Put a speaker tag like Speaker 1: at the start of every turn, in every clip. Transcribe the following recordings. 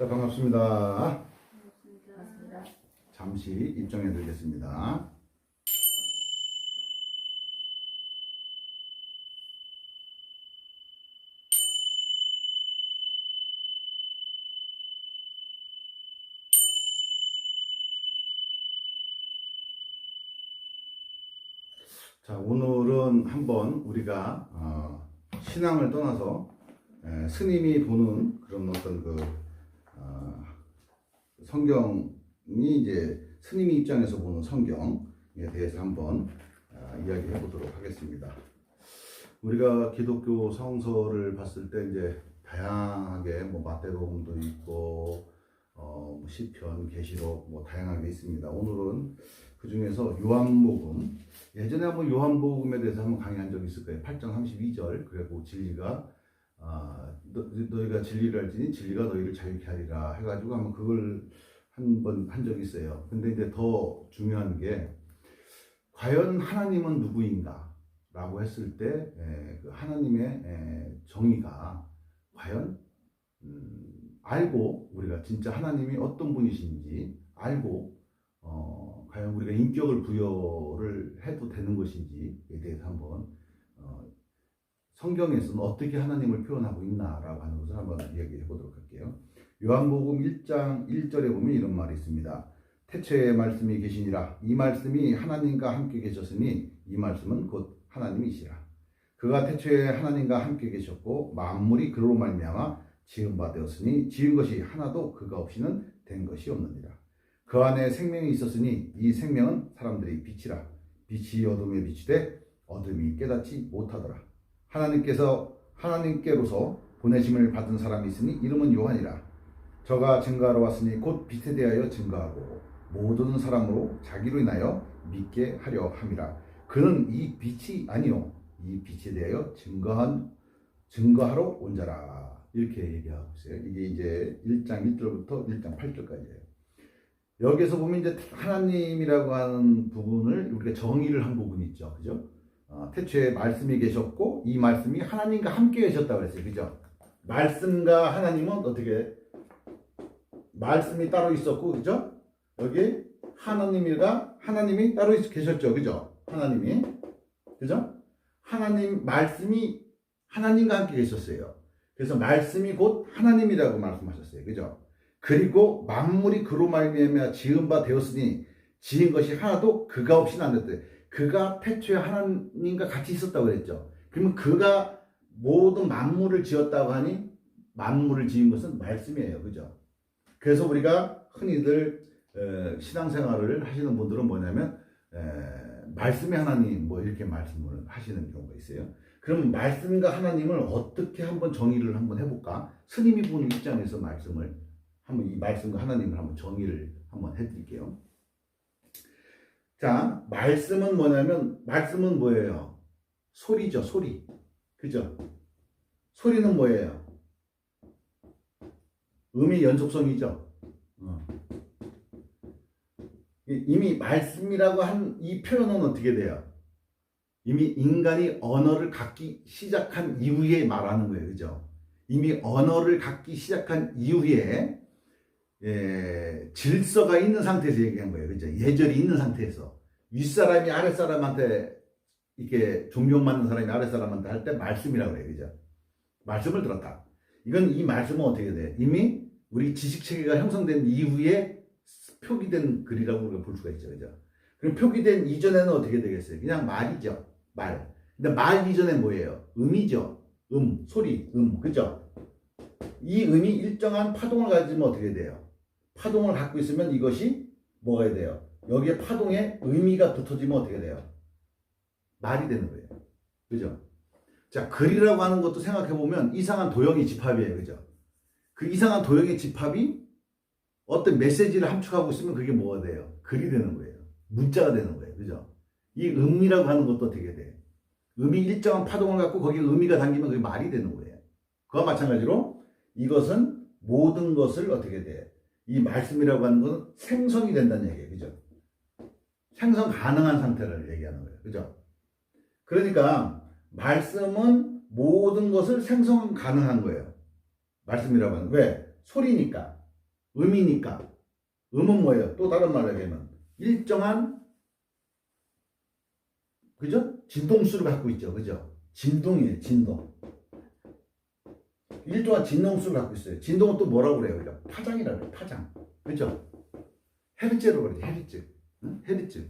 Speaker 1: 자, 반갑습니다.
Speaker 2: 반갑습니다.
Speaker 1: 잠시 입장해 드리겠습니다. 자, 오늘은 한번 우리가 신앙을 떠나서 스님이 보는 그런 어떤 성경이 이제 스님이 입장에서 보는 성경에 대해서 한번 이야기해 보도록 하겠습니다. 우리가 기독교 성서를 봤을 때 이제 다양하게 뭐 마태복음도 있고 시편, 계시록 뭐 다양하게 있습니다. 오늘은 그 중에서 요한복음, 예전에 한번 요한복음에 대해서 한번 강의한 적이 있을 거예요. 8장 32절. 그리고 진리가 너희가 진리를 알지니 진리가 너희를 자유케 하리라 해가지고 한번 그걸 한번 한 적이 있어요. 근데 이제 더 중요한 게 과연 하나님은 누구인가 라고 했을 때 그 하나님의 정의가 과연 알고 우리가 진짜 하나님이 어떤 분이신지 알고 과연 우리가 인격을 부여를 해도 되는 것인지에 대해서 한번 성경에서는 어떻게 하나님을 표현하고 있나라고 하는 것을 한번 이야기해 보도록 할게요. 요한복음 1장 1절에 보면 이런 말이 있습니다. 태초에 말씀이 계시니라. 이 말씀이 하나님과 함께 계셨으니 이 말씀은 곧 하나님이시라. 그가 태초에 하나님과 함께 계셨고 만물이 그로 말미암아 지은 바 되었으니 지은 것이 하나도 그가 없이는 된 것이 없느니라. 그 안에 생명이 있었으니 이 생명은 사람들의 빛이라. 빛이 어둠에 비추되 어둠이 깨닫지 못하더라. 하나님께로서 보내심을 받은 사람이 있으니 이름은 요한이라. 저가 증거하러 왔으니 곧 빛에 대하여 증거하고 모든 사람으로 자기로 인하여 믿게 하려 함이라. 그는 이 빛이 아니요 이 빛에 대하여 증거하러 온 자라. 이렇게 얘기하고 있어요. 이게 이제 1장 1절부터 1장 8절까지예요. 여기서 보면 이제 하나님이라고 하는 부분을 우리가 정의를 한 부분이 있죠. 그죠? 태초에 말씀이 계셨고 이 말씀이 하나님과 함께 계셨다고 했어요. 그죠? 말씀과 하나님은 어떻게 말씀이 따로 있었고 그죠? 여기 하나님이 따로 계셨죠. 그죠? 하나님이 그죠? 말씀이 하나님과 함께 계셨어요. 그래서 말씀이 곧 하나님이라고 말씀하셨어요. 그죠? 그리고 만물이 그로 말미암아 지은 바 되었으니 지은 것이 하나도 그가 없이는 안 됐대. 그가 태초에 하나님과 같이 있었다고 그랬죠. 그러면 그가 모든 만물을 지었다고 하니 만물을 지은 것은 말씀이에요. 그죠? 그래서 우리가 흔히들 신앙생활을 하시는 분들은 뭐냐면 말씀의 하나님 뭐 이렇게 말씀을 하시는 경우가 있어요. 그럼 말씀과 하나님을 어떻게 한번 정의를 한번 해볼까? 스님이 보는 입장에서 이 말씀과 하나님을 한번 정의를 한번 해드릴게요. 자, 말씀은 뭐예요? 소리죠, 소리. 그죠? 소리는 뭐예요? 음의 연속성이죠. 이미 말씀이라고 한 이 표현은 어떻게 돼요? 이미 인간이 언어를 갖기 시작한 이후에 말하는 거예요. 그죠? 이미 언어를 갖기 시작한 이후에 질서가 있는 상태에서 얘기한 거예요. 그죠? 예절이 있는 상태에서. 윗사람이 아랫사람한테 이렇게 존경받는 사람이 아랫사람한테 할 때 말씀이라고 그래요. 그죠? 말씀을 들었다. 이 말씀은 어떻게 돼? 이미 우리 지식체계가 형성된 이후에 표기된 글이라고 우리가 볼 수가 있죠. 그죠? 그럼 표기된 이전에는 어떻게 되겠어요? 그냥 말이죠. 말. 근데 말 이전에 뭐예요? 음이죠. 소리, 그죠? 이 음이 일정한 파동을 가지면 어떻게 돼요? 파동을 갖고 있으면 이것이 뭐가 돼요? 여기에 파동에 의미가 붙어지면 어떻게 돼요? 말이 되는 거예요. 그죠? 자, 글이라고 하는 것도 생각해보면 이상한 도형의 집합이에요. 그죠? 그 이상한 도형의 집합이 어떤 메시지를 함축하고 있으면 그게 뭐가 돼요? 글이 되는 거예요. 문자가 되는 거예요. 그죠? 이 음이라고 하는 것도 어떻게 돼? 음이 일정한 파동을 갖고 거기에 의미가 담기면 그게 말이 되는 거예요. 그와 마찬가지로 이것은 모든 것을 어떻게 돼? 이 말씀이라고 하는 것은 생성이 된다는 얘기예요. 그죠? 생성 가능한 상태를 얘기하는 거예요. 그죠? 그러니까 말씀은 모든 것을 생성 가능한 거예요. 말씀이라고 하는 왜? 소리니까. 음이니까. 음은 뭐예요? 또 다른 말로 얘기하면 일정한 그죠? 진동수를 갖고 있죠. 그죠? 진동이에요. 진동. 일정한 진동수를 갖고 있어요. 진동은 또 뭐라고 그래요? 우리가 파장이라고 해요. 파장. 그죠? 헤르츠로 그러지. 헤르츠. 응? 헤르츠.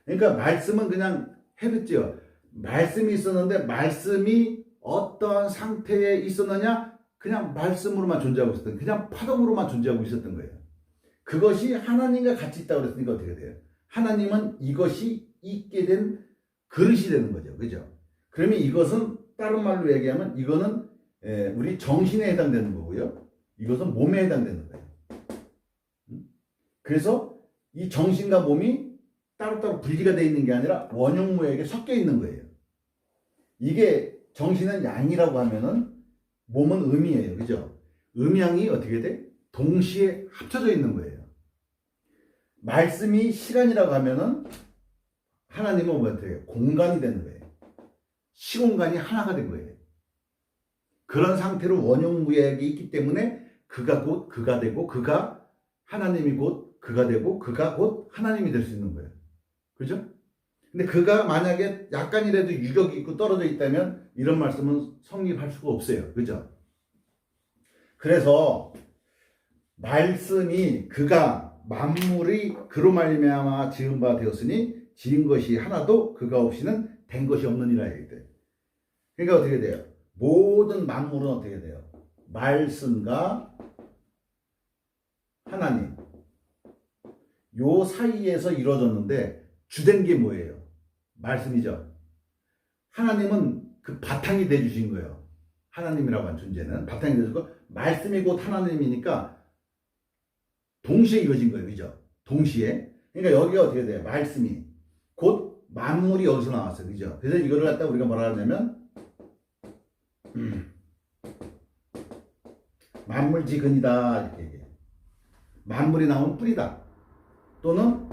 Speaker 1: 그러니까 말씀은 그냥 헤르츠요. 말씀이 있었는데 말씀이 어떠한 상태에 있었느냐? 그냥 말씀으로만 존재하고 있었던, 그냥 파동으로만 존재하고 있었던 거예요. 그것이 하나님과 같이 있다고 그랬으니까 어떻게 돼요? 하나님은 이것이 있게 된 그릇이 되는 거죠. 그죠? 그러면 이것은 다른 말로 얘기하면 이거는 우리 정신에 해당되는 거고요. 이것은 몸에 해당되는 거예요. 그래서 이 정신과 몸이 따로따로 분리가 되어 있는 게 아니라 원형무에게 섞여 있는 거예요. 이게 정신은 양이라고 하면은 몸은 음이에요. 그죠? 음양이 어떻게 돼? 동시에 합쳐져 있는 거예요. 말씀이 시간이라고 하면은 하나님은 뭐 어떻게 공간이 되는 거예요. 시공간이 하나가 된 거예요. 그런 상태로 원형무액이 있기 때문에 그가 곧 그가 되고 그가 하나님이 곧 그가 되고 그가 곧 하나님이 될 수 있는 거예요. 그죠? 근데 그가 만약에 약간이라도 유격이 있고 떨어져 있다면 이런 말씀은 성립할 수가 없어요. 그죠? 그래서 말씀이 그가 만물이 그로 말미암아 지은 바 되었으니 지은 것이 하나도 그가 없이는 된 것이 없느니라 얘기돼요. 그러니까 어떻게 돼요? 모든 만물은 어떻게 돼요? 말씀과 하나님 요 사이에서 이루어졌는데 주된 게 뭐예요? 말씀이죠. 하나님은 그 바탕이 되어주신 거예요. 하나님이라고 하는 존재는 바탕이 되어주고 말씀이 곧 하나님이니까 동시에 이루어진 거예요. 그죠? 동시에. 그러니까 여기가 어떻게 돼요? 말씀이 곧 만물이 여기서 나왔어요. 그죠? 그래서 이거를 갖다 우리가 뭐라 하냐면 만물지근이다 이렇게 얘기해요. 만물이 나온 뿌리다. 또는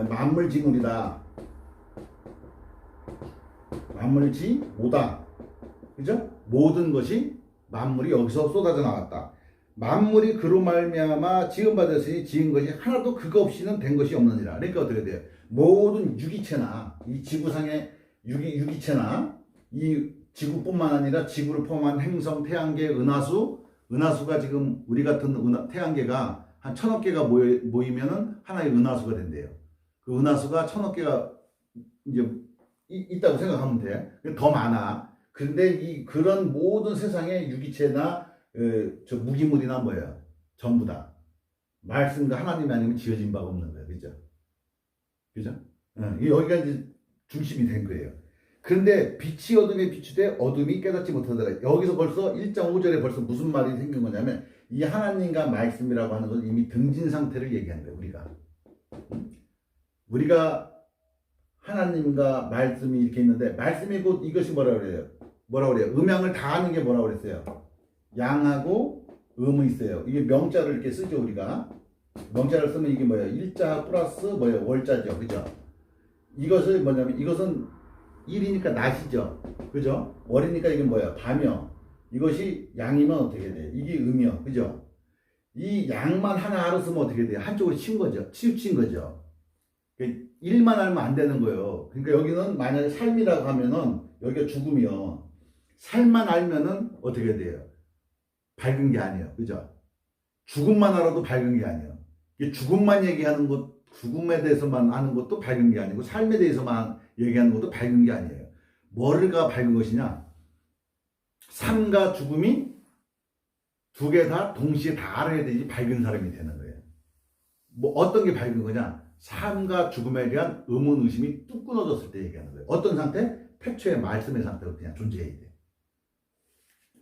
Speaker 1: 만물지물이다. 만물지오다. 그죠? 모든 것이 만물이 여기서 쏟아져 나왔다. 만물이 그로 말미암아 지은 바 되었으니 지은 것이 하나도 그거 없이는 된 것이 없느니라. 그러니까 어떻게 돼요? 모든 유기체나 이 지구상의 유기체나 이 지구뿐만 아니라 지구를 포함한 행성, 태양계, 은하수가 지금 우리 같은 태양계가 한 1000억 개가 모이면은 하나의 은하수가 된대요. 그 은하수가 1000억 개가 이제 있다고 생각하면 돼. 더 많아. 근데 그런 모든 세상의 유기체나 저 무기물이나 뭐야 전부 다 말씀과 하나님이 아니면 지어진 바가 없는 거예요. 그죠? 그죠? 여기가 이제 중심이 된 거예요. 그런데 빛이 어둠에 비추되 어둠이 깨닫지 못하더라. 여기서 벌써 1.5절에 벌써 무슨 말이 생긴 거냐면 이 하나님과 말씀이라고 하는 건 이미 등진 상태를 얘기하는 거예요. 우리가 하나님과 말씀이 이렇게 있는데 말씀이 곧 이것이 뭐라고 그래요? 음양을 다 하는 게 뭐라고 그랬어요? 양하고 음이 있어요. 이게 명자를 이렇게 쓰죠. 우리가 명자를 쓰면 이게 뭐예요? 일자 플러스 뭐예요? 월자죠. 그죠? 이것을 뭐냐면 이것은 일이니까 낮이죠. 그죠? 월이니까 이게 뭐예요? 밤이요. 이것이 양이면 어떻게 돼요? 이게 음이요. 그죠? 이 양만 하나 쓰면 어떻게 돼요? 한쪽으로 치우친 거죠. 일만 알면 안 되는 거예요. 그러니까 여기는 만약에 삶이라고 하면은 여기가 죽음이요. 삶만 알면은 어떻게 돼요? 밝은 게 아니에요. 그죠? 죽음만 알아도 밝은 게 아니에요. 죽음만 얘기하는 것, 죽음에 대해서만 아는 것도 밝은 게 아니고 삶에 대해서만 얘기하는 것도 밝은 게 아니에요. 뭐가 밝은 것이냐? 삶과 죽음이 두 개 다 동시에 다 알아야 되지 밝은 사람이 되는 거예요. 뭐 어떤 게 밝은 거냐? 삶과 죽음에 대한 의문 의심이 뚝 끊어졌을 때 얘기하는 거예요. 어떤 상태? 태초의 말씀의 상태로 그냥 존재해야 돼.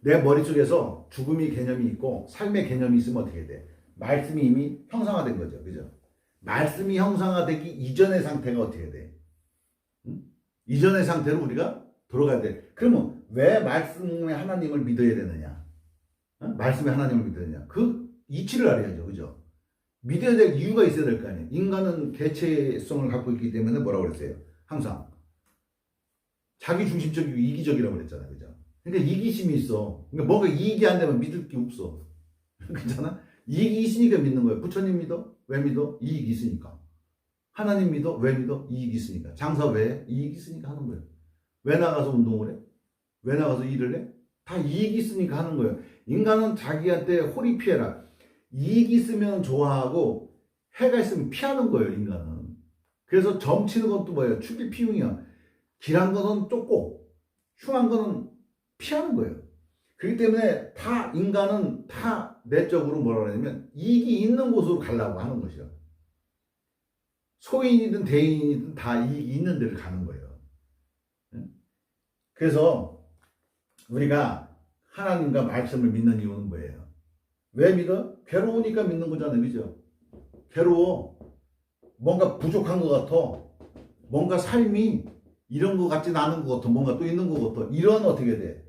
Speaker 1: 내 머릿속에서 죽음이 개념이 있고 삶의 개념이 있으면 어떻게 돼? 말씀이 이미 형상화된 거죠. 그죠? 말씀이 형상화되기 이전의 상태가 어떻게 돼? 이전의 상태로 우리가 돌아가야 돼. 그러면 왜 말씀의 하나님을 믿어야 되느냐? 말씀의 하나님을 믿어야 되느냐? 그 이치를 알아야죠. 그죠? 믿어야 될 이유가 있어야 될 거 아니에요. 인간은 개체성을 갖고 있기 때문에 뭐라고 그랬어요? 항상 자기 중심적이고 이기적이라고 그랬잖아요. 그죠? 그러니까 이기심이 있어. 그러니까 뭔가 이익이 안 되면 믿을 게 없어. 그렇잖아? 이익이 있으니까 믿는 거예요. 부처님 믿어? 왜 믿어? 이익이 있으니까. 하나님 믿어? 왜 믿어? 이익이 있으니까. 장사 왜? 이익이 있으니까 하는 거예요. 왜 나가서 운동을 해? 왜 나가서 일을 해? 다 이익이 있으니까 하는 거예요. 인간은 자기한테 홀이 피해라. 이익이 있으면 좋아하고 해가 있으면 피하는 거예요, 인간은. 그래서 점치는 건 또 뭐예요? 추비 피웅이야. 길한 거는 쫓고 흉한 거는 피하는 거예요. 그렇기 때문에 다 인간은 다 내적으로 뭐라 그러냐면 이익이 있는 곳으로 가려고 하는 것이요. 소인이든 대인이든 다 이익이 있는 데를 가는 거예요. 그래서 우리가 하나님과 말씀을 믿는 이유는 뭐예요? 왜 믿어? 괴로우니까 믿는 거잖아요. 그죠? 괴로워. 뭔가 부족한 것 같아. 뭔가 삶이 이런 것 같진 않은 것 같아. 뭔가 또 있는 것 같아. 이런 어떻게 돼?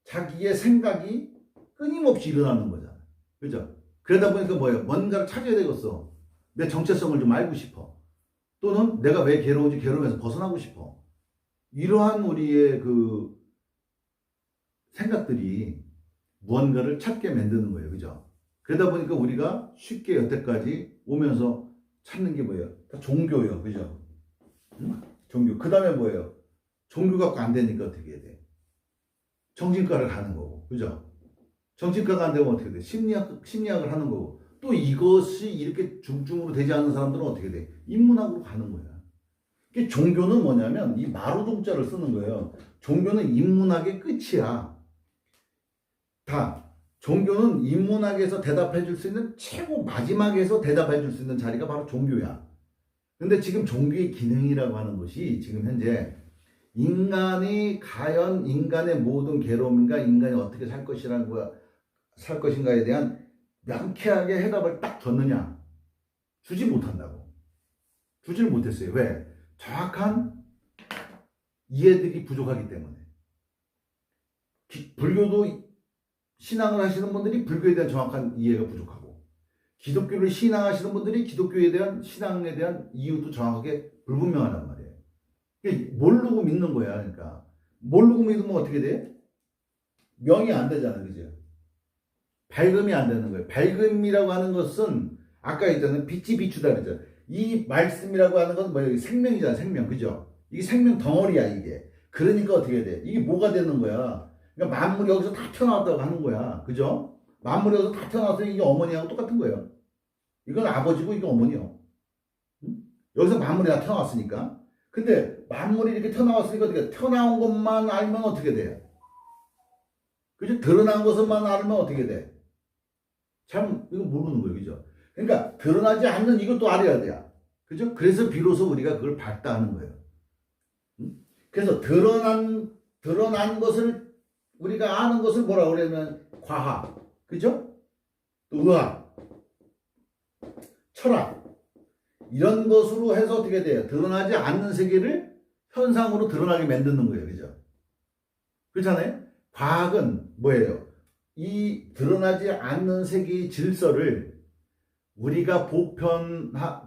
Speaker 1: 자기의 생각이 끊임없이 일어나는 거잖아. 그죠? 그러다 보니까 뭐예요? 뭔가를 찾아야 되겠어. 내 정체성을 좀 알고 싶어. 또는 내가 왜 괴로운지 괴로움에서 벗어나고 싶어. 이러한 우리의 그 생각들이 무언가를 찾게 만드는 거예요. 그죠? 그러다 보니까 우리가 쉽게 여태까지 오면서 찾는 게 뭐예요? 다 종교예요. 그죠? 응? 종교. 그 다음에 뭐예요? 종교 갖고 안 되니까 어떻게 해야 돼? 정신과를 가는 거고. 그죠? 정신과가 안 되면 어떻게 돼? 심리학을 하는 거고. 또 이것이 이렇게 중증으로 되지 않는 사람들은 어떻게 돼? 인문학으로 가는 거야. 종교는 뭐냐면 이 마루동자를 쓰는 거예요. 종교는 인문학의 끝이야. 다. 종교는 인문학에서 대답해 줄 수 있는 최고 마지막에서 대답해 줄 수 있는 자리가 바로 종교야. 근데 지금 종교의 기능이라고 하는 것이 지금 현재 인간이 과연 인간의 모든 괴로움인가 인간이 어떻게 살 것인가에 대한 명쾌하게 해답을 딱 줬느냐? 주지 못한다고. 주지를 못했어요. 왜? 정확한 이해들이 부족하기 때문에. 불교도 신앙을 하시는 분들이 불교에 대한 정확한 이해가 부족하고, 기독교를 신앙하시는 분들이 기독교에 대한 신앙에 대한 이유도 정확하게 불분명하단 말이에요. 모르고 믿는 거야. 그러니까 모르고 믿으면 어떻게 돼? 명이 안 되잖아. 그죠? 밝음이 안 되는 거예요. 밝음이라고 하는 것은 아까 있잖아요. 빛이 비추다 그러죠. 이 말씀이라고 하는 건 뭐예요? 생명이잖아. 생명. 그죠? 이게 생명 덩어리야 이게. 그러니까 어떻게 돼? 이게 뭐가 되는 거야? 그러니까 만물이 여기서 다 튀어나왔다고 하는 거야. 그죠? 만물이 여기서 다 튀어나왔으니 이게 어머니하고 똑같은 거예요. 이건 아버지고 이게 어머니요. 응? 여기서 만물이 다 튀어나왔으니까. 근데 만물이 이렇게 튀어나왔으니까 어떻게 튀어나온 것만 알면 어떻게 돼? 그죠? 드러난 것만 알면 어떻게 돼? 참 이거 모르는 거예요. 그죠? 그러니까 드러나지 않는 이것도 알아야 돼요. 그죠? 그래서 비로소 우리가 그걸 발달하는 거예요. 응? 그래서 드러난 것을 우리가 아는 것을 뭐라고 그러냐면 과학. 그죠? 또 의학. 철학. 이런 것으로 해서 어떻게 돼요? 드러나지 않는 세계를 현상으로 드러나게 만드는 거예요. 그죠? 그렇잖아요? 과학은 뭐예요? 이 드러나지 않는 세계의 질서를 우리가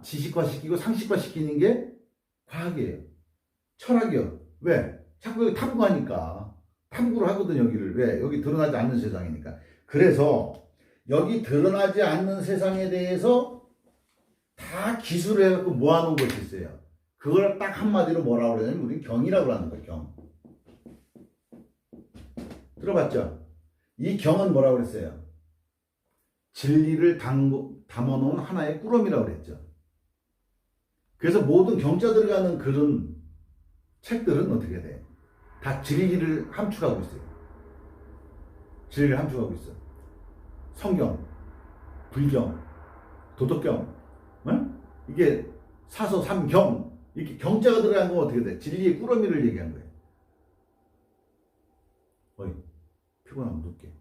Speaker 1: 지식화시키고 상식화시키는 게 과학이에요. 철학이요. 왜? 자꾸 여기 탐구하니까. 탐구를 하거든 여기를. 왜? 여기 드러나지 않는 세상이니까. 그래서 여기 드러나지 않는 세상에 대해서 다 기술을 해갖고 모아놓은 것이 있어요. 그걸 딱 한마디로 뭐라고 그러냐면 우리 경이라고 하는 거예요. 경. 들어봤죠? 이 경은 뭐라고 그랬어요? 진리를 담아놓은 하나의 꾸러미라고 그랬죠. 그래서 모든 경자 들어가는 그런 책들은 어떻게 돼? 다 진리를 함축하고 있어요. 진리를 함축하고 있어. 성경, 불경, 도덕경, 응? 이게 사서 삼경 이렇게 경자가 들어간 건 어떻게 돼? 진리의 꾸러미를 얘기한 거예요. 어이, 피곤하면 눕게.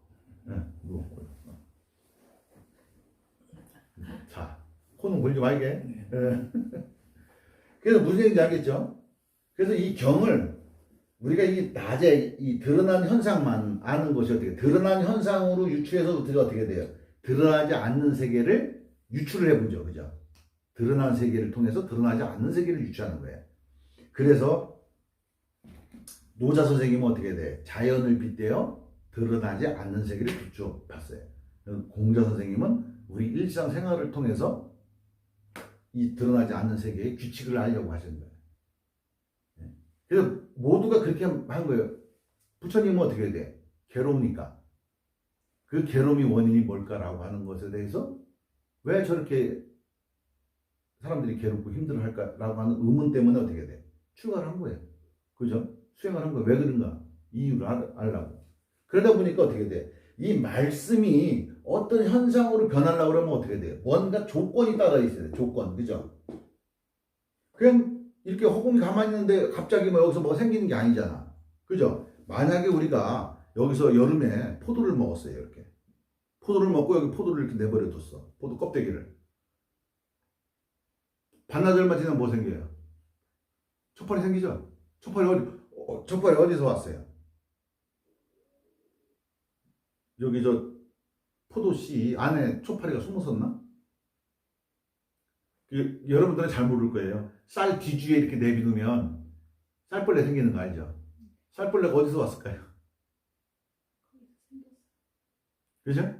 Speaker 1: 응, 누워. 자, 코는 골지 말게. 그래서 무슨 얘기인지 알겠죠? 그래서 이 경을 우리가 이 낮에 이 드러난 현상만 아는 것이 어떻게 드러난 현상으로 유추해서 어떻게 돼요? 드러나지 않는 세계를 유추를 해보죠. 그죠? 드러난 세계를 통해서 드러나지 않는 세계를 유추하는 거예요. 그래서 노자 선생님은 어떻게 돼? 자연을 빗대어 드러나지 않는 세계를 비추어 봤어요. 공자 선생님은 우리 일상생활을 통해서 이 드러나지 않는 세계의 규칙을 알려고 하시는 거예요. 그래서 모두가 그렇게 한 거예요. 부처님은 어떻게 해야 돼? 괴로우니까. 그 괴로움이 원인이 뭘까라고 하는 것에 대해서 왜 저렇게 사람들이 괴롭고 힘들어할까라고 하는 의문 때문에 어떻게 해야 돼? 출가를 한 거예요. 그죠? 수행을 한 거예요. 왜 그런가? 이유를 알라고. 그러다 보니까 어떻게 돼? 이 말씀이 어떤 현상으로 변하려고 그러면 어떻게 돼요? 뭔가 조건이 따라 있어야 돼. 조건. 그죠? 그냥 이렇게 허공이 가만히 있는데 갑자기 뭐 여기서 뭐가 생기는 게 아니잖아. 그죠? 만약에 우리가 여기서 여름에 포도를 먹었어요. 이렇게. 포도를 먹고 여기 포도를 이렇게 내버려 뒀어. 포도 껍데기를. 반나절만 지나면 뭐 생겨요? 초파리 생기죠? 초파리 어디서 왔어요? 여기 저 포도씨 안에 초파리가 숨었었나? 여러분들은 잘 모를 거예요. 쌀 뒤주에 이렇게 내비두면 쌀벌레 생기는 거 알죠? 쌀벌레가 어디서 왔을까요? 그죠?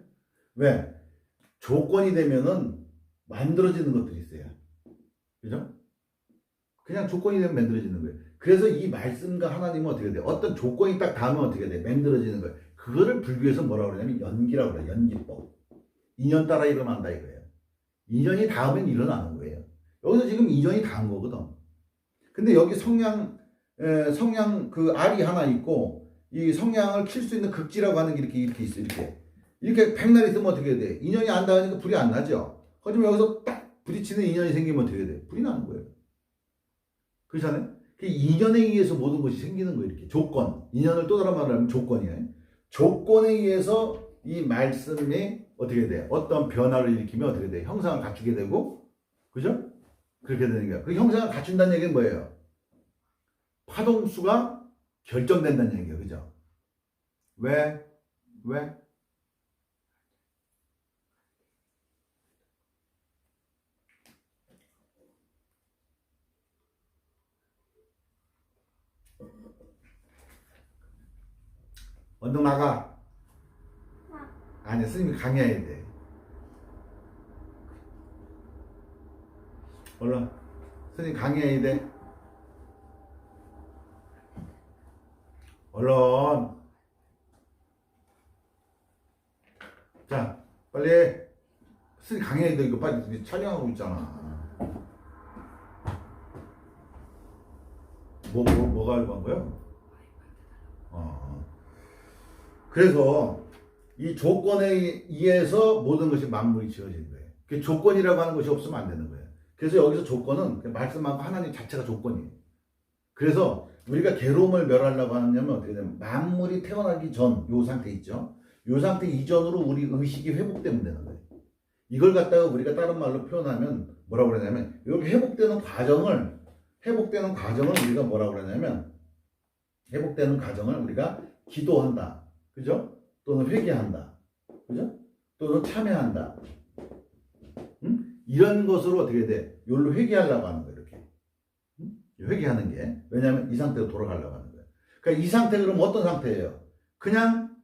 Speaker 1: 왜? 조건이 되면은 만들어지는 것들이 있어요. 그죠? 그냥 조건이 되면 만들어지는 거예요. 그래서 이 말씀과 하나님은 어떻게 돼요? 어떤 조건이 딱 닿으면 어떻게 돼요? 만들어지는 거예요. 그거를 불교에서 뭐라고 그러냐면 연기라고 그래요. 연기법. 인연 따라 일어난다 이거예요. 인연이 닿으면 일어나는 거예요. 여기서 지금 인연이 닿은 거거든. 근데 여기 성냥 그 알이 하나 있고 이 성냥을 킬 수 있는 극지라고 하는 게 이렇게 있어. 이렇게 백날 있으면 어떻게 돼? 인연이 안 닿으니까 불이 안 나죠. 하지만 여기서 딱 부딪히는 인연이 생기면 어떻게 돼? 불이 나는 거예요. 그렇잖아요? 그 인연에 의해서 모든 것이 생기는 거예요. 이렇게 조건. 인연을 또 다른 말로 하면 조건이에요. 조건에 의해서 이 말씀이 어떻게 돼? 어떤 변화를 일으키면 어떻게 돼? 형상을 갖추게 되고, 그죠? 그렇게 되는 거예요. 그 형상을 갖춘다는 얘기는 뭐예요? 파동수가 결정된다는 얘기예요. 그죠? 왜? 언능 나가. 아니, 스님이 강의해야 돼. 얼른. 스님 강의해야 돼. 얼른. 자, 빨리. 스님 강의해야 돼. 이거 빨리 촬영하고 있잖아. 뭐가 알고 한 거야? 그래서 이 조건에 의해서 모든 것이 만물이 지어진 거예요. 그 조건이라고 하는 것이 없으면 안 되는 거예요. 그래서 여기서 조건은 말씀하고 하나님 자체가 조건이에요. 그래서 우리가 괴로움을 멸하려고 하냐면 어떻게 되냐면 만물이 태어나기 전 요 상태 있죠. 요 상태 이전으로 우리 의식이 회복되면 되는 거예요. 이걸 갖다가 우리가 다른 말로 표현하면 뭐라고 그러냐면 여기 회복되는 과정을 우리가 뭐라고 그러냐면 회복되는 과정을 우리가 기도한다. 그죠? 또는 회개한다. 그죠? 또는 참회한다. 응? 이런 것으로 어떻게 돼? 여기로 회개하려고 하는 거예요. 이렇게. 응? 회개하는 게. 왜냐하면 이 상태로 돌아가려고 하는 거예요. 그러니까 이 상태 그럼 어떤 상태예요? 그냥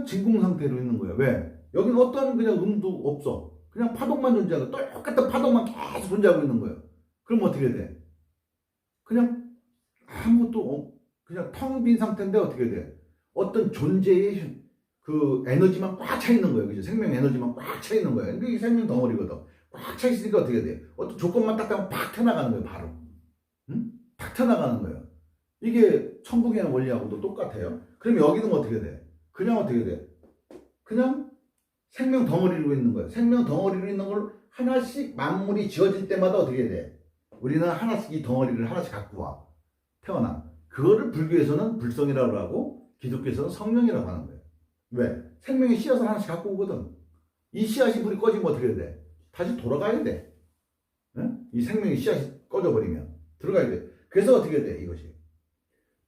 Speaker 1: 진공 상태로 있는 거예요. 왜? 여기는 어떤 그냥 음도 없어. 그냥 파동만 존재하고 똑같은 파동만 계속 존재하고 있는 거예요. 그럼 어떻게 돼? 그냥 아무것도 그냥 텅 빈 상태인데 어떻게 돼? 어떤 존재의 그 에너지만 꽉 차 있는 거예요. 그죠? 생명 에너지만 꽉 차 있는 거예요. 그러니까 이게 생명 덩어리거든. 꽉 차 있으니까 어떻게 돼? 어떤 조건만 딱 하면 팍 튀어나가는 거예요. 바로. 응? 팍 튀어나가는 거예요. 이게 천국의 원리하고도 똑같아요. 그럼 여기는 어떻게 돼? 그냥 어떻게 돼? 그냥 생명 덩어리로 있는 거예요. 생명 덩어리로 있는 걸 하나씩 만물이 지어질 때마다 어떻게 돼? 우리는 하나씩 이 덩어리를 하나씩 갖고 와. 태어나. 그거를 불교에서는 불성이라고 하고 기독교에서는 성령이라고 하는 거예요. 왜? 생명의 씨앗을 하나씩 갖고 오거든. 이 씨앗이 불이 꺼지면 어떻게 돼? 다시 돌아가야 돼. 응? 이 생명의 씨앗이 꺼져버리면 들어가야 돼. 그래서 어떻게 돼? 이것이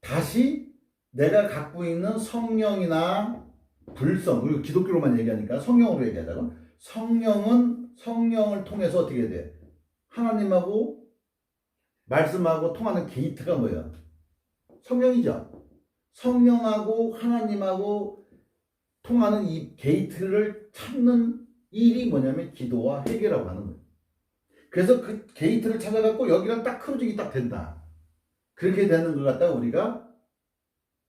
Speaker 1: 다시 내가 갖고 있는 성령이나 불성, 그리고 기독교로만 얘기하니까 성령으로 얘기하자면 성령을 통해서 어떻게 돼? 하나님하고 말씀하고 통하는 게이트가 뭐야? 성령이죠. 성령하고 하나님하고 통하는 이 게이트를 찾는 일이 뭐냐면 기도와 회개라고 하는 거예요. 그래서 그 게이트를 찾아갖고 여기랑 딱 크로징이 딱 된다. 그렇게 되는 걸 갖다가 우리가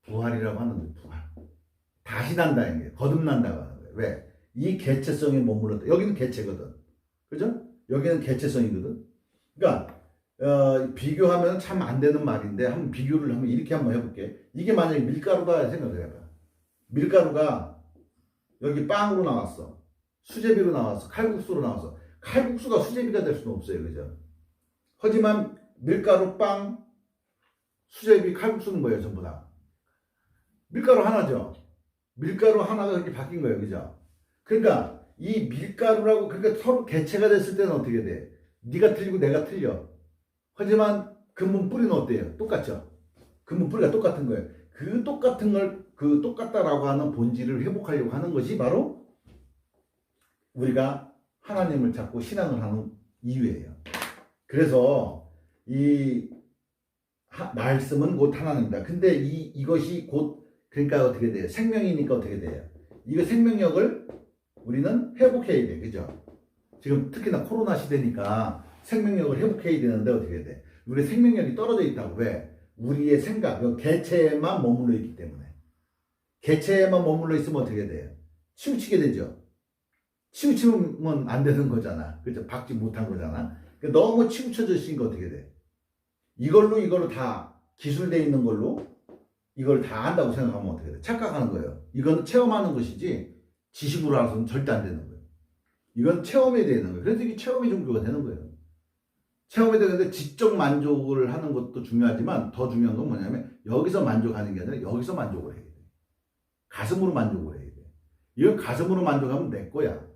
Speaker 1: 부활이라고 하는 거예요. 부활. 다시 난다는 게 거듭난다고 하는 거예요. 왜? 이 개체성에 머물렀다. 여기는 개체거든. 그죠? 여기는 개체성이거든. 그러니까 비교하면 참 안 되는 말인데 한번 비교를 한번 이렇게 한번 해볼게. 이게 만약에 밀가루다 생각을 해봐. 밀가루가 여기 빵으로 나왔어. 수제비로 나왔어. 칼국수로 나왔어. 칼국수가 수제비가 될 수는 없어요. 그죠? 하지만 밀가루, 빵, 수제비, 칼국수는 뭐예요? 전부 다. 밀가루 하나죠. 밀가루 하나가 그렇게 바뀐 거예요. 그죠? 그러니까 이 밀가루라고 그러니까 서로 개체가 됐을 때는 어떻게 돼? 네가 틀리고 내가 틀려. 하지만 근본 뿌리는 어때요? 똑같죠? 근본 뿌리가 똑같은 거예요. 그 똑같은 걸 그 똑같다라고 하는 본질을 회복하려고 하는 것이 바로 우리가 하나님을 찾고 신앙을 하는 이유예요. 그래서 이 말씀은 곧 하나님이다. 근데 이것이 곧 그러니까 어떻게 돼요? 생명이니까 어떻게 돼요? 이거 생명력을 우리는 회복해야 돼. 그죠? 지금 특히나 코로나 시대니까 생명력을 회복해야 되는데 어떻게 돼? 우리 생명력이 떨어져 있다고. 왜? 우리의 생각, 개체에만 머물러 있기 때문에. 개체에만 머물러 있으면 어떻게 돼요? 치우치게 되죠. 치우치면 안 되는 거잖아. 그죠? 박지 못한 거잖아. 그러니까 너무 치우쳐져 있으니까 어떻게 돼? 이걸로 다 기술되어 있는 걸로 이걸 다 안다고 생각하면 어떻게 돼? 착각하는 거예요. 이건 체험하는 것이지 지식으로 알아서는 절대 안 되는 거예요. 이건 체험에 되는 거예요. 그래서 이게 체험의 종교가 되는 거예요. 체험이 되는데 지적 만족을 하는 것도 중요하지만 더 중요한 건 뭐냐면 여기서 만족하는 게 아니라 여기서 만족을 해야 돼. 가슴으로 만족을 해야 돼. 이건 가슴으로 만족하면 내 거야.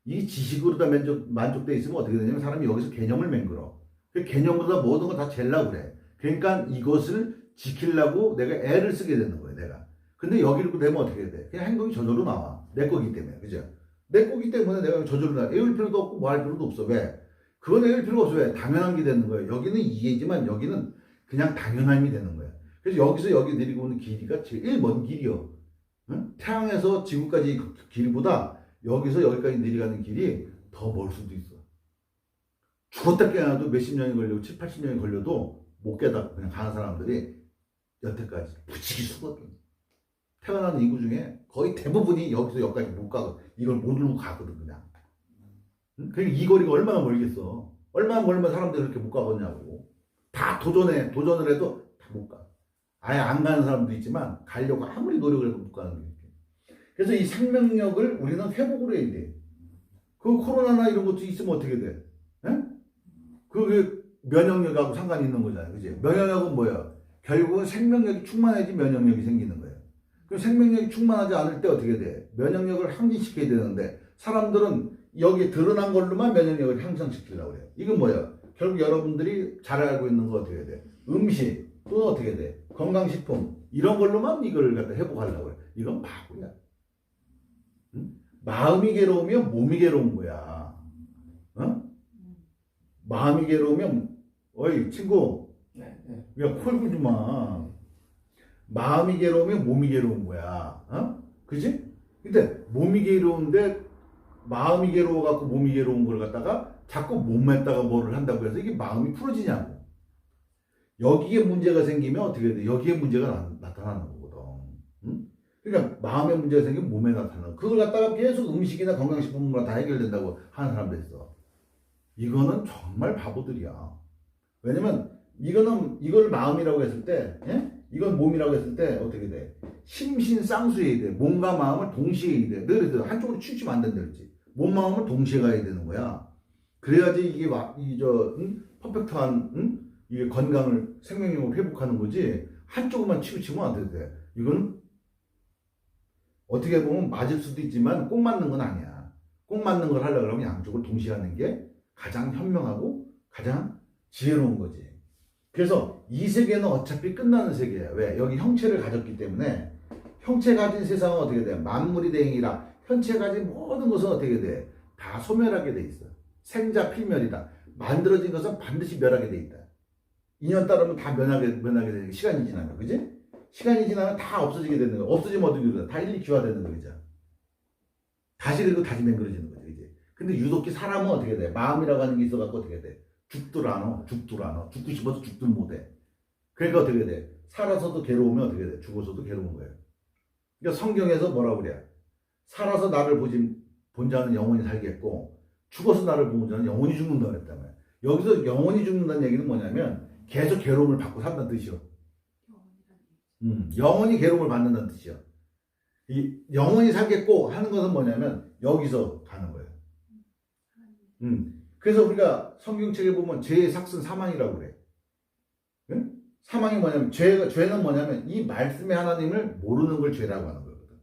Speaker 1: 이 지식으로 다 만족돼 있으면 어떻게 되냐면 사람이 여기서 개념을 맹글어. 그 개념보다 모든 거 다 젤라고 그래. 그러니까 이것을 지키려고 내가 애를 쓰게 되는 거예요, 내가. 근데 여기로 되면 어떻게 돼? 그냥 행동이 저절로 나와. 내 거기 때문에. 그죠? 내 거기 때문에 내가 저절로 나와. 애울 필요도 없고 뭐 할 필요도 없어. 왜? 그건 애울 필요가 없어. 왜? 당연한 게 되는 거예요. 여기는 이해지만 여기는 그냥 당연함이 되는 거야. 그래서 여기서 여기 내리고 오는 길이가 제일 먼 길이요. 응? 태양에서 지구까지 그 길보다 여기서 여기까지 내려가는 길이 더 멀 수도 있어. 죽었다 깨어나도 몇십 년이 걸리고 7, 80년이 걸려도 못 깨닫고 그냥 가는 사람들이 여태까지 부치기 수거든. 태어나는 인구 중에 거의 대부분이 여기서 여기까지 못 가거든. 이걸 못 누르고 가거든 그냥. 응? 그러니까 이 거리가 얼마나 멀겠어. 얼마나 멀면 사람들이 그렇게 못 가겠냐고. 다 도전을 해도 다 못 가. 아예 안 가는 사람도 있지만 가려고 아무리 노력을 해도 못 가는 게 있게. 그래서 이 생명력을 우리는 회복을 해야 돼. 그 코로나나 이런 것도 있으면 어떻게 돼? 에? 그게 면역력하고 상관이 있는 거잖아요. 그지? 면역력은 뭐야? 결국은 생명력이 충만해야지 면역력이 생기는 거예요. 그럼 생명력이 충만하지 않을 때 어떻게 돼? 면역력을 항진시켜야 되는데 사람들은 여기에 드러난 걸로만 면역력을 향상시키려고 해요. 이건 뭐야? 결국 여러분들이 잘 알고 있는 거 어떻게 돼? 음식, 또 어떻게 돼? 건강식품, 이런 걸로만 이걸 갖다 회복하려고 해. 이건 바보야. 응? 마음이 괴로우면 몸이 괴로운 거야. 어? 마음이 괴로우면, 어이, 친구. 네. 야, 코 굴지 마. 마음이 괴로우면 몸이 괴로운 거야. 어? 그지? 근데 몸이 괴로운데 마음이 괴로워갖고 몸이 괴로운 걸 갖다가 자꾸 몸에다가 뭐를 한다고 해서 이게 마음이 풀어지냐고. 여기에 문제가 생기면 어떻게 돼? 여기에 문제가 나타나는 거거든. 응? 그러니까 마음에 문제가 생기면 몸에 나타나는. 그걸 갖다가 계속 음식이나 건강식품으로 다 해결된다고 하는 사람들 있어. 이거는 정말 바보들이야. 왜냐면 이걸 마음이라고 했을 때, 예? 이건 몸이라고 했을 때 어떻게 돼? 심신쌍수해야 돼. 몸과 마음을 동시에 해야 돼. 늘 그래서 한쪽으로 치우치면 안 된다 그랬지. 몸, 마음을 동시에 가야 되는 거야. 그래야지 이게 퍼펙트한 이게 건강을 생명력을 회복하는 거지. 한쪽만 치우치면 안 돼. 이건 어떻게 보면 맞을 수도 있지만 꼭 맞는 건 아니야. 꼭 맞는 걸 하려고 하면 양쪽을 동시에 하는 게 가장 현명하고 가장 지혜로운 거지. 그래서 이 세계는 어차피 끝나는 세계야. 왜? 여기 형체를 가졌기 때문에 형체 가진 세상은 어떻게 돼? 만물이 대행이라 형체 가진 모든 것은 어떻게 돼? 다 소멸하게 돼 있어. 생자 필멸이다. 만들어진 것은 반드시 멸하게 돼 있다. 인연 따르면 다 면하게 되는 게 시간이 지나면, 그지? 시간이 지나면 다 없어지게 되는 거. 없어지면 어떻게 돼? 다 일리키화 되는 거죠. 다시 그리고 다시 맹그러지는 거죠, 이제. 근데 유독히 사람은 어떻게 돼? 마음이라고 하는 게 있어갖고 어떻게 돼? 죽들 않아. 죽고 싶어서 죽들 못해. 그러니까 어떻게 돼? 살아서도 괴로우면 어떻게 돼? 죽어서도 괴로운 거예요. 그러니까 성경에서 뭐라고 그래? 살아서 나를 본 자는 영원히 살겠고, 죽어서 나를 본 자는 영원히 죽는다 그랬단 말이야. 여기서 영원히 죽는다는 얘기는 뭐냐면, 계속 괴로움을 받고 산다는 뜻이요. 영원히 괴로움을 받는다는 뜻이요. 이 영원히 살겠고 하는 것은 뭐냐면, 여기서 가는 거예요. 그래서 우리가 성경책에 보면 죄의 삭은 사망이라고 그래. 응? 사망이 뭐냐면, 죄는 뭐냐면, 이 말씀의 하나님을 모르는 걸 죄라고 하는 거거든.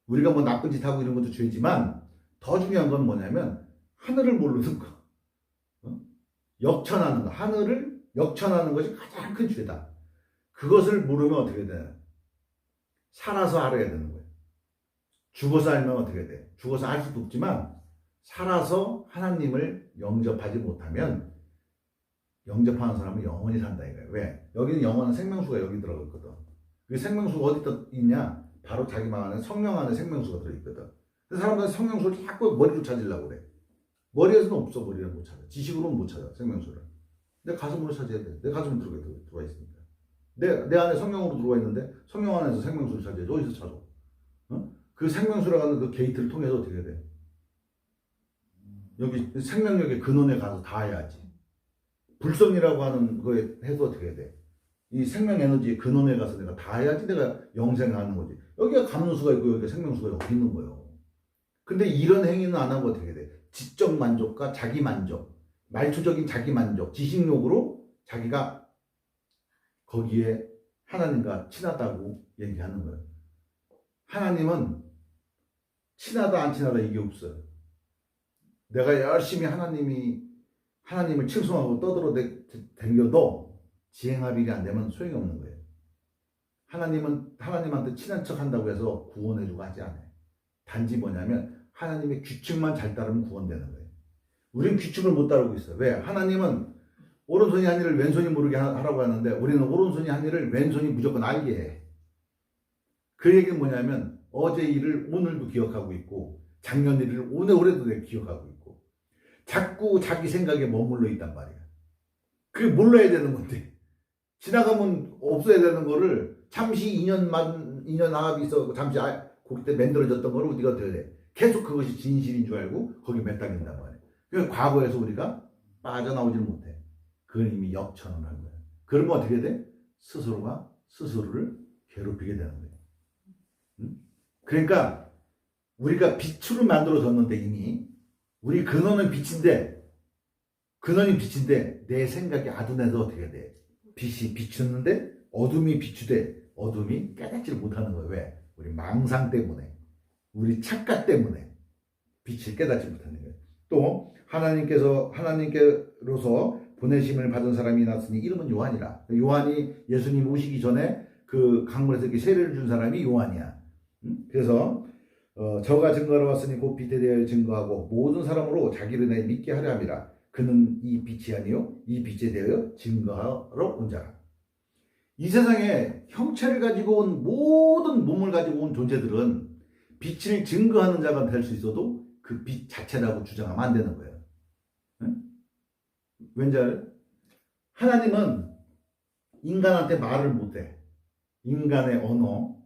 Speaker 1: 우리가 뭐 나쁜 짓 하고 이런 것도 죄지만, 더 중요한 건 뭐냐면, 하늘을 모르는 거. 역천하는 거. 하늘을 역천하는 것이 가장 큰 죄다. 그것을 모르면 어떻게 돼? 살아서 알아야 되는 거예요. 죽어서 알면 어떻게 돼? 죽어서 알 수도 없지만, 살아서 하나님을 영접하지 못하면, 영접하는 사람은 영원히 산다 이거예요. 왜? 여기는 영원한 생명수가 여기 들어있거든. 그 생명수가 어디 있냐? 바로 자기 마음 안에 성령 안에 생명수가 들어있거든. 그래서 사람들은 생명수를 자꾸 머리로 찾으려고 그래. 머리에서는 없어. 머리는 못 찾아. 지식으로는 못 찾아. 생명수를. 내 가슴으로 찾아야 돼. 내 가슴에 들어와 있으니까. 내 안에 성령으로 들어와 있는데 성령 안에서 생명수를 찾아야지. 어디서 찾아? 어? 그 생명수라고 하는 그 게이트를 통해서 어떻게 돼? 여기 생명력의 근원에 가서 닿아야지. 불성이라고 하는 거에 해서 어떻게 돼? 이 생명 에너지의 근원에 가서 내가 닿아야지 내가 영생하는 거지. 여기가 감수가 있고 여기가 생명수가 여기 있는 거예요. 근데 이런 행위는 안 하고 어떻게 돼? 지적 만족과 자기 만족, 말초적인 자기 만족, 지식욕으로 자기가 거기에 하나님과 친하다고 얘기하는 거예요. 하나님은 친하다 안 친하다 이게 없어요. 내가 열심히 하나님을 칭송하고 떠들어댕겨도 지행합일이 안 되면 소용이 없는 거예요. 하나님은 하나님한테 친한 척 한다고 해서 구원해주고 하지 않아요. 단지 뭐냐면 하나님의 규칙만 잘 따르면 구원되는 거예요. 우리는 규칙을 못 따르고 있어요. 왜? 하나님은 오른손이 한 일을 왼손이 모르게 하라고 하는데 우리는 오른손이 한 일을 왼손이 무조건 알게 해. 그 얘기는 뭐냐면 어제 일을 오늘도 기억하고 있고 작년 일을 올해도 기억하고 있고 자꾸 자기 생각에 머물러 있단 말이야. 그게 몰라야 되는 건데 지나가면 없어야 되는 거를 잠시 인연 화합이 있어 잠시 그때 만들어졌던 거를 우리가 어떻게 돼? 계속 그것이 진실인 줄 알고 거기 매달린단 말이야. 그러니까 과거에서 우리가 빠져나오질 못해. 그건 이미 역천을 한 거야. 그러면 어떻게 돼? 스스로가 스스로를 괴롭히게 되는 거예요. 응? 그러니까 우리가 빛으로 만들어졌는데 이미 우리 근원이 빛인데 내 생각이 아둔해서 어떻게 돼? 빛이 비추는데 어둠이 비추되 어둠이 깨닫지를 못하는 거예요. 왜? 우리 망상 때문에 우리 착각 때문에 빛을 깨닫지 못하는 거예요. 또 하나님께로서 보내심을 받은 사람이 났으니 이름은 요한이라. 요한이 예수님 오시기 전에 그 강물에서 이렇게 세례를 준 사람이 요한이야. 그래서 저가 증거하러 왔으니 곧 빛에 대하여 증거하고 모든 사람으로 자기를 내 믿게 하려 함이라. 그는 이 빛이 아니요 이 빛에 대하여 증거하러 온 자라. 이 세상에 형체를 가지고 온 모든 몸을 가지고 온 존재들은 빛을 증거하는 자가 될 수 있어도 그 빛 자체라고 주장하면 안 되는 거예요. 응? 왠지 알아요? 하나님은 인간한테 말을 못해. 인간의 언어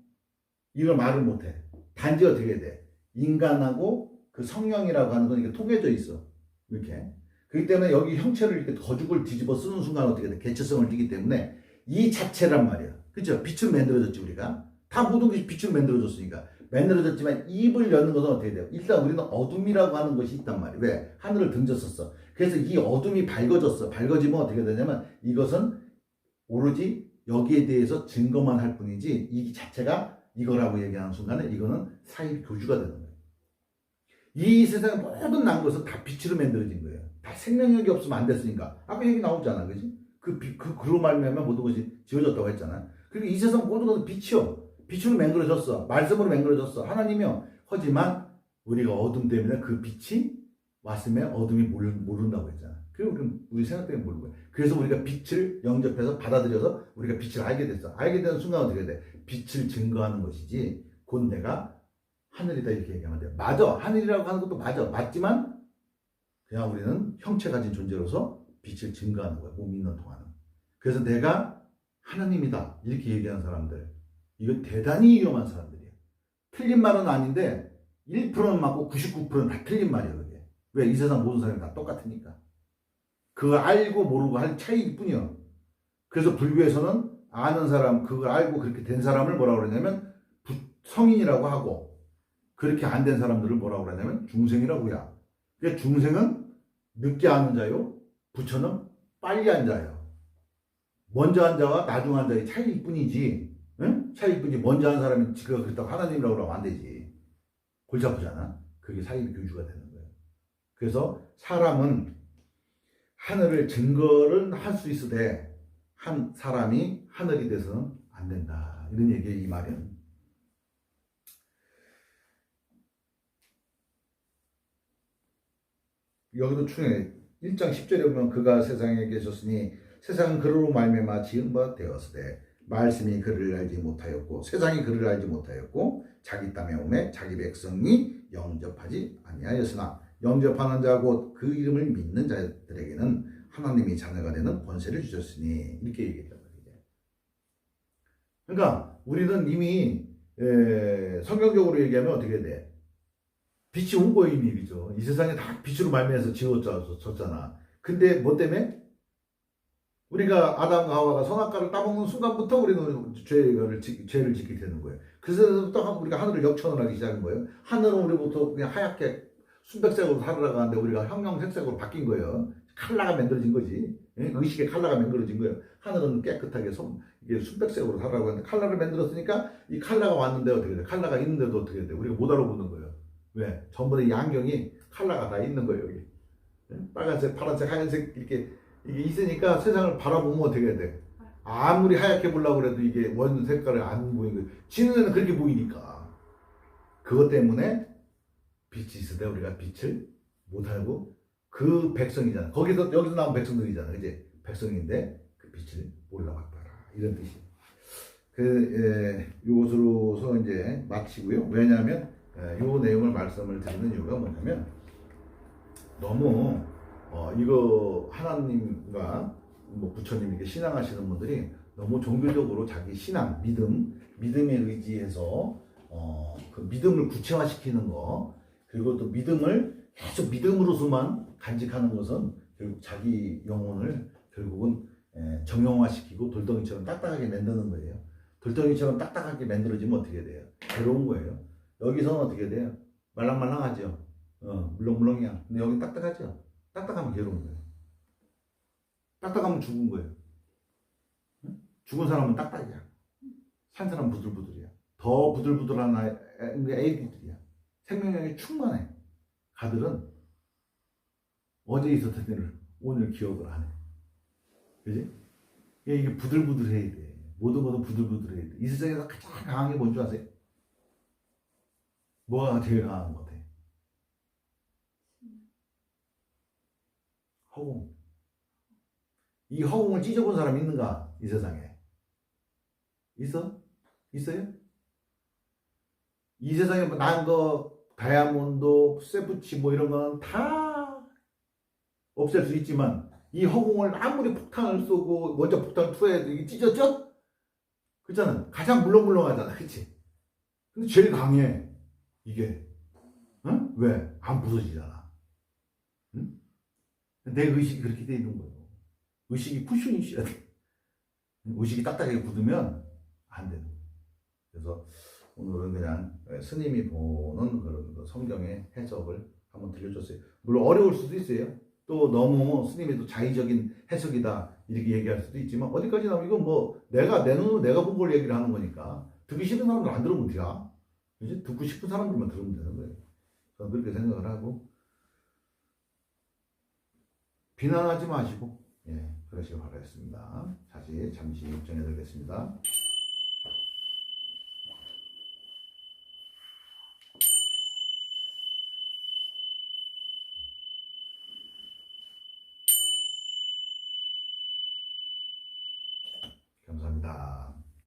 Speaker 1: 이걸 말을 못해. 단지 어떻게 돼? 인간하고 그 성령이라고 하는 건 이게 통해져 있어. 이렇게. 그렇기 때문에 여기 형체를 이렇게 거죽을 뒤집어 쓰는 순간 어떻게 돼? 개체성을 띠기 때문에 이 자체란 말이야. 그죠? 빛으로 만들어졌지 우리가. 다 모든 것이 빛으로 만들어졌으니까. 만들어졌지만 입을 여는 것은 어떻게 돼요? 일단 우리는 어둠이라고 하는 것이 있단 말이에요. 왜? 하늘을 등졌었어. 그래서 이 어둠이 밝아졌어. 밝아지면 어떻게 되냐면 이것은 오로지 여기에 대해서 증거만 할 뿐이지 이 자체가 이거라고 얘기하는 순간에 이거는 사이 교주가 되는 거예요. 이 세상의 모든 난 것은 다 빛으로 만들어진 거예요. 다 생명력이 없으면 안 됐으니까. 아까 얘기 나오잖아. 그지? 그로 말미암아 모든 것이 지어졌다고 했잖아. 그리고 이 세상 모든 것은 빛이요. 빛으로 만들어졌어. 말씀으로 만들어졌어. 하나님이요. 하지만 우리가 어둠 때문에 그 빛이 왔으면 어둠이 모른다고 했잖아. 그리고 우리 생각 때문에 모르는 거야. 그래서 우리가 빛을 영접해서 받아들여서 우리가 빛을 알게 됐어. 알게 되는 순간 어떻게 돼? 빛을 증거하는 것이지 곧 내가 하늘이다 이렇게 얘기하면 돼요. 맞아. 하늘이라고 하는 것도 맞아. 맞지만 그냥 우리는 형체 가진 존재로서 빛을 증거하는 거예요. 몸이 있는 동안은. 그래서 내가 하나님이다 이렇게 얘기하는 사람들, 이거 대단히 위험한 사람들이에요. 틀린 말은 아닌데 1%는 맞고 99%는 다 틀린 말이에요. 그게. 왜? 이 세상 모든 사람이 다 똑같으니까. 그거 알고 모르고 할 차이일 뿐이요. 그래서 불교에서는 아는 사람, 그걸 알고 그렇게 된 사람을 뭐라고 그러냐면 성인이라고 하고, 그렇게 안 된 사람들을 뭐라고 그러냐면 중생이라고 해요. 그러니까 중생은 늦게 아는 자요, 부처는 빨리 한 자예요. 먼저 한 자와 나중 한 자의 차이일 뿐이지, 응? 차이일 뿐이지, 먼저 한 사람이 지가 그렇다고 하나님이라고 하면 안 되지. 골치 아프잖아. 그게 사이비 교주가 되는 거예요. 그래서 사람은 하늘을 증거를 할 수 있으되 한 사람이 하늘이 돼서는 안 된다. 이런 얘기예요, 이 말은. 여기도 충해 1장 10절에 보면 그가 세상에 계셨으니 세상은 그로 말미암아 지은 바 되었으되 말씀이 그를 알지 못하였고 세상이 그를 알지 못하였고 자기 땀에 오매 자기 백성이 영접하지 아니하였으나 영접하는 자 곧 그 이름을 믿는 자들에게는 하나님이 자녀가 되는 권세를 주셨으니 이렇게 얘기했단 말이에요. 그러니까 우리는 이미 성경적으로 얘기하면 어떻게 돼? 빛이 온 거예요, 이미. 그죠? 이 세상에 다 빛으로 말미암아서 지어졌잖아. 근데 뭐 때문에? 우리가 아담과 하와가 선악과를 따먹는 순간부터 우리는 죄를 짓게 되는 거예요. 그래서부터 우리가 하늘을 역천을 하기 시작한 거예요. 하늘은 우리부터 그냥 하얗게 순백색으로 살아가는데 우리가 형형색색으로 바뀐 거예요. 칼라가 만들어진 거지. 의식의 칼라가 만들어진 거예요. 하늘은 깨끗하게 이게 순백색으로 살아가고 하는데 칼라를 만들었으니까 이 칼라가 왔는데 어떻게 돼? 칼라가 있는데도 어떻게 돼? 우리가 못 알아보는 거예요. 왜? 전부 다 이 안경이 칼라가 다 있는 거예요, 여기. 빨간색, 파란색, 하얀색 이게 있으니까 세상을 바라보면 어떻게 돼? 아무리 하얗게 보려고 그래도 이게 원 색깔을 안 보이는 거예요. 지는 애는 그렇게 보이니까. 그것 때문에 빛이 있으되 우리가 빛을 못 알고 그 백성이잖아. 여기서 나온 백성들이잖아. 그지? 백성인데 그 빛을 몰라봤더라. 이런 뜻이. 요것으로서 이제 마치고요. 왜냐하면 요 내용을 말씀을 드리는 이유가 뭐냐면 너무 이거 하나님과 뭐 부처님 이렇게 신앙하시는 분들이 너무 종교적으로 자기 신앙, 믿음에 의지해서 그 믿음을 구체화시키는 거, 그리고 또 믿음을 계속 믿음으로서만 간직하는 것은 결국 자기 영혼을 결국은 정형화시키고 돌덩이처럼 딱딱하게 만드는 거예요. 돌덩이처럼 딱딱하게 만들어지면 어떻게 돼요? 괴로운 거예요. 여기서는 어떻게 돼요? 말랑말랑하죠. 물렁물렁이야. 근데 여기 딱딱하죠. 딱딱하면 괴로운 거예요. 딱딱하면 죽은 거예요. 응? 죽은 사람은 딱딱이야. 산 사람은 부들부들이야. 더 부들부들한 애기들이야. 생명력이 충만해. 가들은 어제 있었던 일을 오늘 기억을 안 해. 그지? 이게 부들부들해야 돼. 모든 것은 부들부들해야 돼. 이 세상에서 가장 강한 게 뭔지 아세요? 뭐가 제일 강한 것 같아? 허공. 이 허공을 찢어본 사람 있는가? 이 세상에. 있어? 있어요? 이 세상에 난 거, 다이아몬드, 세부치 뭐 이런 건 다 없앨 수 있지만 이 허공을 아무리 폭탄을 쏘고 먼저 폭탄을 투하해도 이게 찢어져? 그렇잖아. 가장 물렁물렁하잖아. 그치? 근데 제일 강해. 이게. 응? 왜? 안 부서지잖아. 응? 내 의식이 그렇게 돼 있는 거예요. 의식이 쿠션이 있어야 돼. 의식이 딱딱하게 굳으면 안 되는 거예요. 그래서 오늘은 그냥 스님이 보는 그런 성경의 해석을 한번 들려줬어요. 물론 어려울 수도 있어요. 또 너무 스님이 또 자의적인 해석이다 이렇게 얘기할 수도 있지만 어디까지나 이건 뭐 내가 내 눈으로 내가 본 걸 얘기를 하는 거니까 듣기 싫은 사람들 안 들으면 어디야? 이제 듣고 싶은 사람들만 들으면 되는 거예요. 저는 그렇게 생각을 하고 비난하지 마시고 그러시길 바라겠습니다. 다시 잠시 정해드리겠습니다. 감사합니다.